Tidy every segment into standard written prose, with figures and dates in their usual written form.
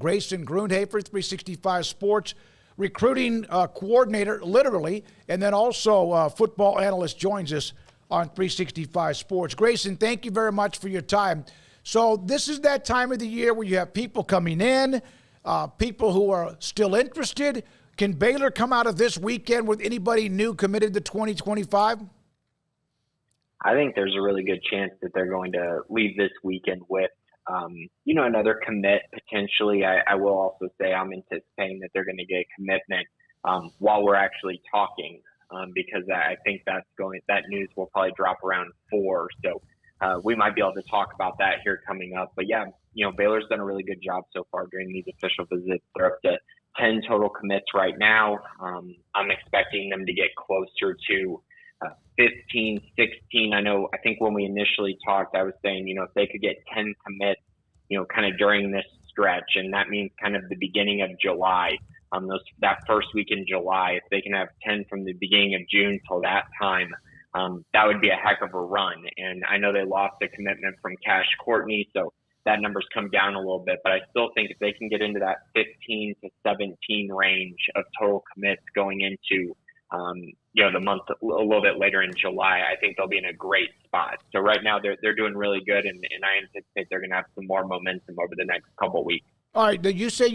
Grayson Grundhoefer, 365 Sports recruiting coordinator, literally, and then also football analyst joins us on 365 Sports. Grayson, thank you very much for your time. So this is that time of the year where you have people coming in, people who are still interested. Can Baylor come out of this weekend with anybody new committed to 2025? I think there's a really good chance that they're going to leave this weekend with, another commit potentially. I will also say I'm anticipating that they're going to get a commitment while we're actually talking, because I think that news will probably drop around 4. So we might be able to talk about that here coming up. But yeah, Baylor's done a really good job so far during these official visits. They're up to 10 total commits right now. I'm expecting them to get closer to 15, 16. I think when we initially talked, I was saying, if they could get 10 commits, kind of during this stretch, and that means kind of the beginning of July, that first week in July, if they can have 10 from the beginning of June till that time, that would be a heck of a run. And I know they lost a commitment from Cash Courtney, so that number's come down a little bit, but I still think if they can get into that 15 to 17 range of total commits going into the month a little bit later in July, I think they'll be in a great spot. So right now they're doing really good, and I anticipate they're going to have some more momentum over the next couple of weeks. All right, did you say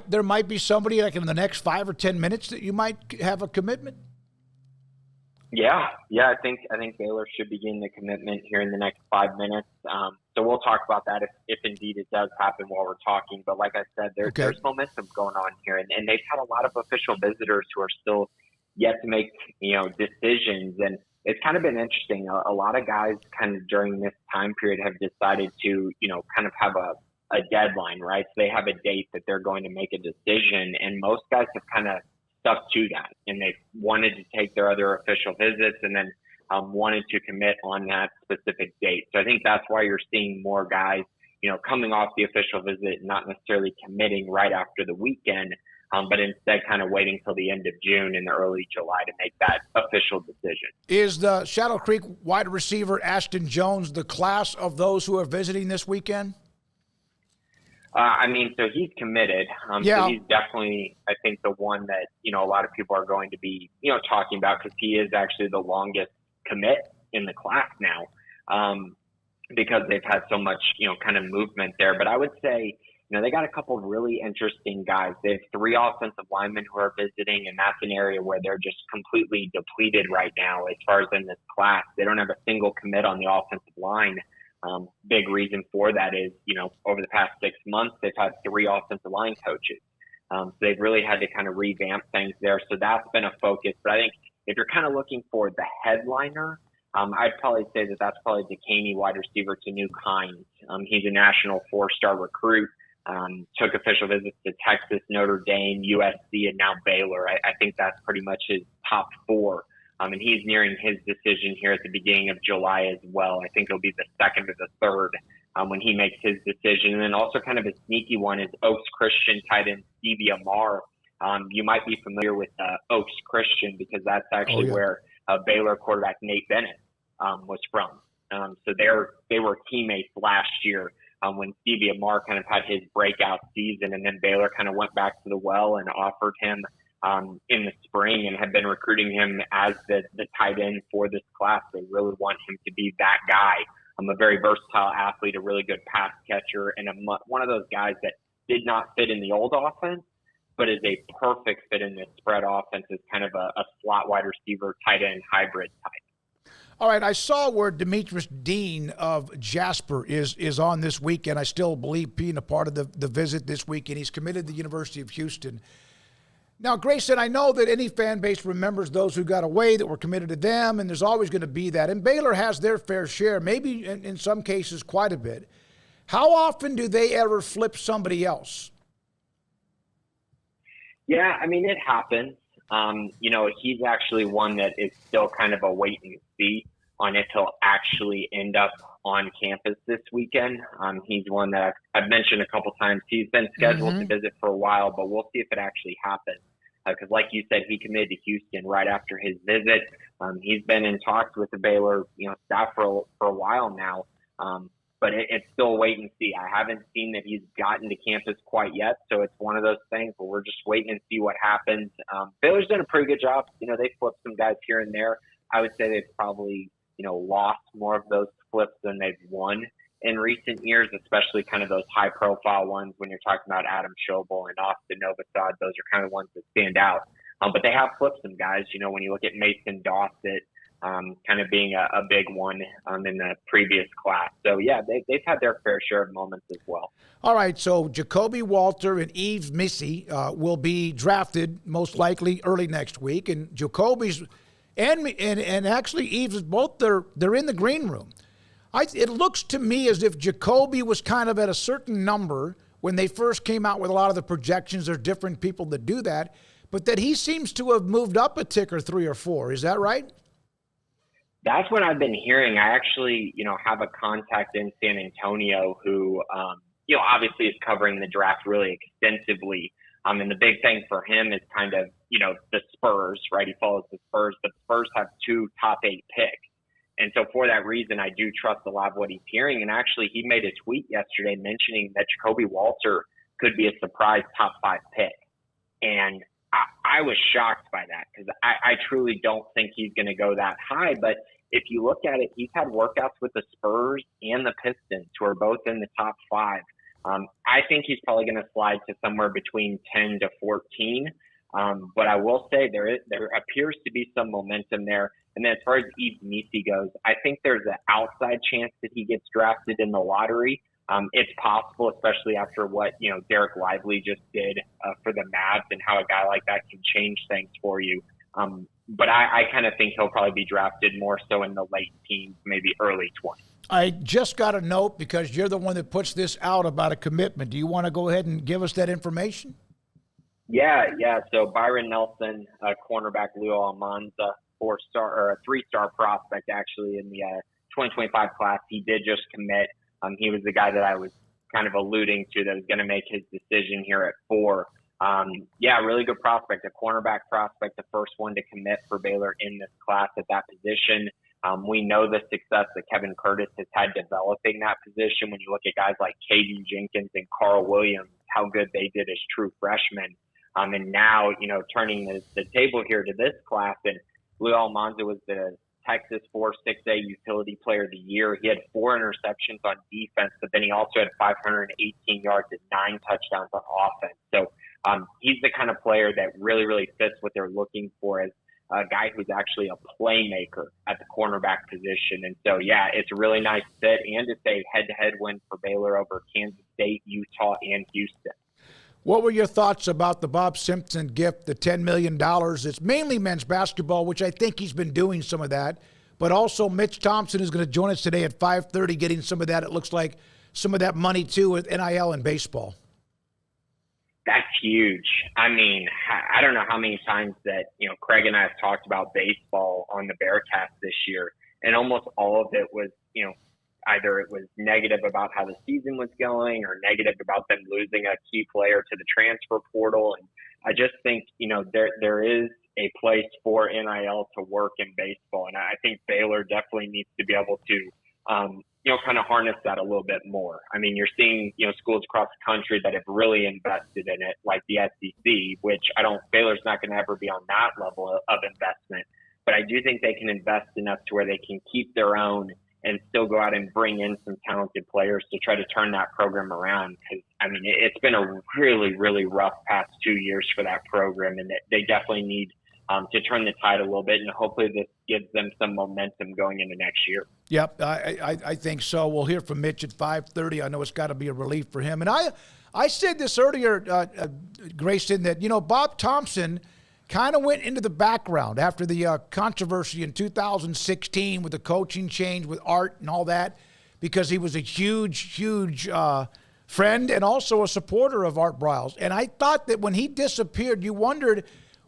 there might be somebody like in the next 5 or 10 minutes that you might have a commitment? Yeah, I think Baylor should begin the commitment here in the next 5 minutes. So we'll talk about that if indeed it does happen while we're talking. But like I said, there's momentum going on here, and they've had a lot of official visitors who are still yet to make decisions, and it's kind of been interesting. A lot of guys kind of during this time period have decided to kind of have a deadline, right? So they have a date that they're going to make a decision, and most guys have kind of stuck to that, and they've wanted to take their other official visits and then wanted to commit on that specific date. So I think that's why you're seeing more guys coming off the official visit, not necessarily committing right after the weekend, but instead kind of waiting till the end of June and early July to make that official decision. Is the Shadow Creek wide receiver Ashton Jones the class of those who are visiting this weekend? So he's committed. So he's definitely, I think, the one that, a lot of people are going to be, talking about, because he is actually the longest commit in the class now, because they've had so much, kind of movement there. But I would say, they got a couple of really interesting guys. They have 3 offensive linemen who are visiting, and that's an area where they're just completely depleted right now as far as in this class. They don't have a single commit on the offensive line. Big reason for that is, over the past 6 months, they've had 3 offensive line coaches. So they've really had to kind of revamp things there. So that's been a focus. But I think if you're kind of looking for the headliner, I'd probably say that that's probably Dekaney wide receiver Tanu Kynes. He's a national 4-star recruit. Took official visits to Texas, Notre Dame, USC, and now Baylor. I think that's pretty much his top 4. And he's nearing his decision here at the beginning of July as well. I think it'll be the 2nd or the 3rd when he makes his decision. And then also kind of a sneaky one is Oaks Christian tight end Stevie Amar. You might be familiar with Oaks Christian because that's actually where Baylor quarterback Nate Bennett was from. So they were teammates last year when Stevie Amar kind of had his breakout season, and then Baylor kind of went back to the well and offered him in the spring and have been recruiting him as the tight end for this class. They really want him to be that guy. A very versatile athlete, a really good pass catcher, and one of those guys that did not fit in the old offense, but is a perfect fit in this spread offense as kind of a slot wide receiver, tight end hybrid type. All right, I saw where Demetrius Dean of Jasper is on this weekend. I still believe being a part of the visit this weekend. He's committed to the University of Houston. Now, Grayson, I know that any fan base remembers those who got away that were committed to them, and there's always going to be that. And Baylor has their fair share, maybe in some cases quite a bit. How often do they ever flip somebody else? Yeah, it happens. He's actually one that is still kind of a wait and see on if he'll actually end up on campus this weekend. He's one that I've mentioned a couple times. He's been scheduled to visit for a while, but we'll see if it actually happens. Because like you said, he committed to Houston right after his visit. He's been in talks with the Baylor staff for a while now. but it's still wait and see. I haven't seen that he's gotten to campus quite yet, so it's one of those things where we're just waiting and see what happens. Baylor's done a pretty good job. They flipped some guys here and there. I would say they've probably, lost more of those flips than they've won in recent years, especially kind of those high-profile ones when you're talking about Adam Schobel and Austin Novosad. Those are kind of ones that stand out. But they have flipped some guys. When you look at Mason Dossett, kind of being a big one in the previous class. So, yeah, they've had their fair share of moments as well. All right, so Jacoby Walter and Yves Missy will be drafted most likely early next week. And Jacoby's and actually Yves, both they're in the green room. It looks to me as if Jacoby was kind of at a certain number when they first came out with a lot of the projections. There's different people that do that. But that he seems to have moved up a tick or 3 or 4. Is that right? That's what I've been hearing. I actually, have a contact in San Antonio who, obviously is covering the draft really extensively. And the big thing for him is kind of, the Spurs, right? He follows the Spurs, but Spurs have 2 top 8 picks. And so for that reason, I do trust a lot of what he's hearing. And actually, he made a tweet yesterday mentioning that Jacoby Walter could be a surprise top 5 pick. And I was shocked by that because I truly don't think he's going to go that high. But if you look at it, he's had workouts with the Spurs and the Pistons, who are both in the top 5. I think he's probably going to slide to somewhere between 10 to 14. But I will say there appears to be some momentum there. And then as far as Yves Missy goes, I think there's an outside chance that he gets drafted in the lottery. It's possible, especially after what, Derek Lively just did for the Mavs and how a guy like that can change things for you. But I kind of think he'll probably be drafted more so in the late teens, maybe early 20s. I just got a note because you're the one that puts this out about a commitment. Do you want to go ahead and give us that information? Yeah. So Byron Nelson, cornerback Leo Almanza, 3-star prospect actually in the 2025 class. He did just commit. He was the guy that I was kind of alluding to that was going to make his decision here at 4. Really good prospect, a cornerback prospect, the first one to commit for Baylor in this class at that position. We know the success that Kevin Curtis has had developing that position. When you look at guys like Caden Jenkins and Carl Williams, how good they did as true freshmen. And now, turning the table here to this class, and Leo Almanza was the Texas 4-6A Utility Player of the Year. He had 4 interceptions on defense, but then he also had 518 yards and 9 touchdowns on offense. So he's the kind of player that really, really fits what they're looking for as a guy who's actually a playmaker at the cornerback position. And so, yeah, it's a really nice fit, and it's a head-to-head win for Baylor over Kansas State, Utah, and Houston. What were your thoughts about the Bob Simpson gift, the $10 million? It's mainly men's basketball, which I think he's been doing some of that. But also Mitch Thompson is going to join us today at 5:30, getting some of that. It looks like some of that money, too, with NIL and baseball. That's huge. I mean, I don't know how many times that, Craig and I have talked about baseball on the Bearcast this year, and almost all of it was, either it was negative about how the season was going or negative about them losing a key player to the transfer portal. And I just think, there is a place for NIL to work in baseball. And I think Baylor definitely needs to be able to, kind of harness that a little bit more. I mean, you're seeing, schools across the country that have really invested in it, like the SEC, which Baylor's not going to ever be on that level of investment. But I do think they can invest enough to where they can keep their own and still go out and bring in some talented players to try to turn that program around. Because, it's been a really, really rough past 2 years for that program, and they definitely need to turn the tide a little bit, and hopefully this gives them some momentum going into next year. Yep, I think so. We'll hear from Mitch at 5:30. I know it's got to be a relief for him. And I said this earlier, Grayson, that, Bob Thompson kind of went into the background after the controversy in 2016 with the coaching change with Art and all that, because he was a huge friend and also a supporter of Art Briles. And I thought that when he disappeared, you wondered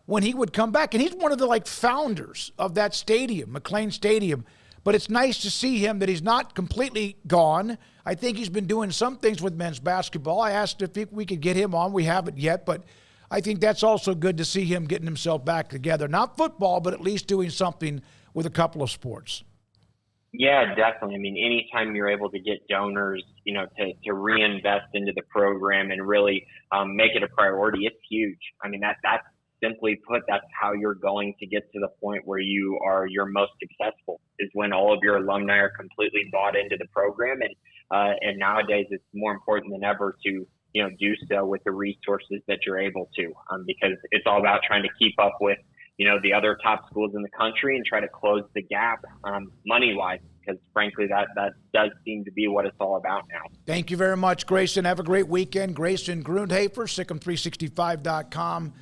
when he would come back. And he's one of the founders of that stadium, McLean Stadium. But it's nice to see him that he's not completely gone. I think he's been doing some things with men's basketball. I asked if we could get him on. We haven't yet, but I think that's also good to see him getting himself back together. Not football, but at least doing something with a couple of sports. Yeah, definitely. I mean, anytime you're able to get donors, to reinvest into the program and really make it a priority, it's huge. I mean, that's simply put, that's how you're going to get to the point where you are your most successful, is when all of your alumni are completely bought into the program. And nowadays it's more important than ever to, do so with the resources that you're able to, because it's all about trying to keep up with, the other top schools in the country and try to close the gap money-wise, because frankly, that does seem to be what it's all about now. Thank you very much, Grayson. Have a great weekend. Grayson Grundhoefer, Sic'Em365.com.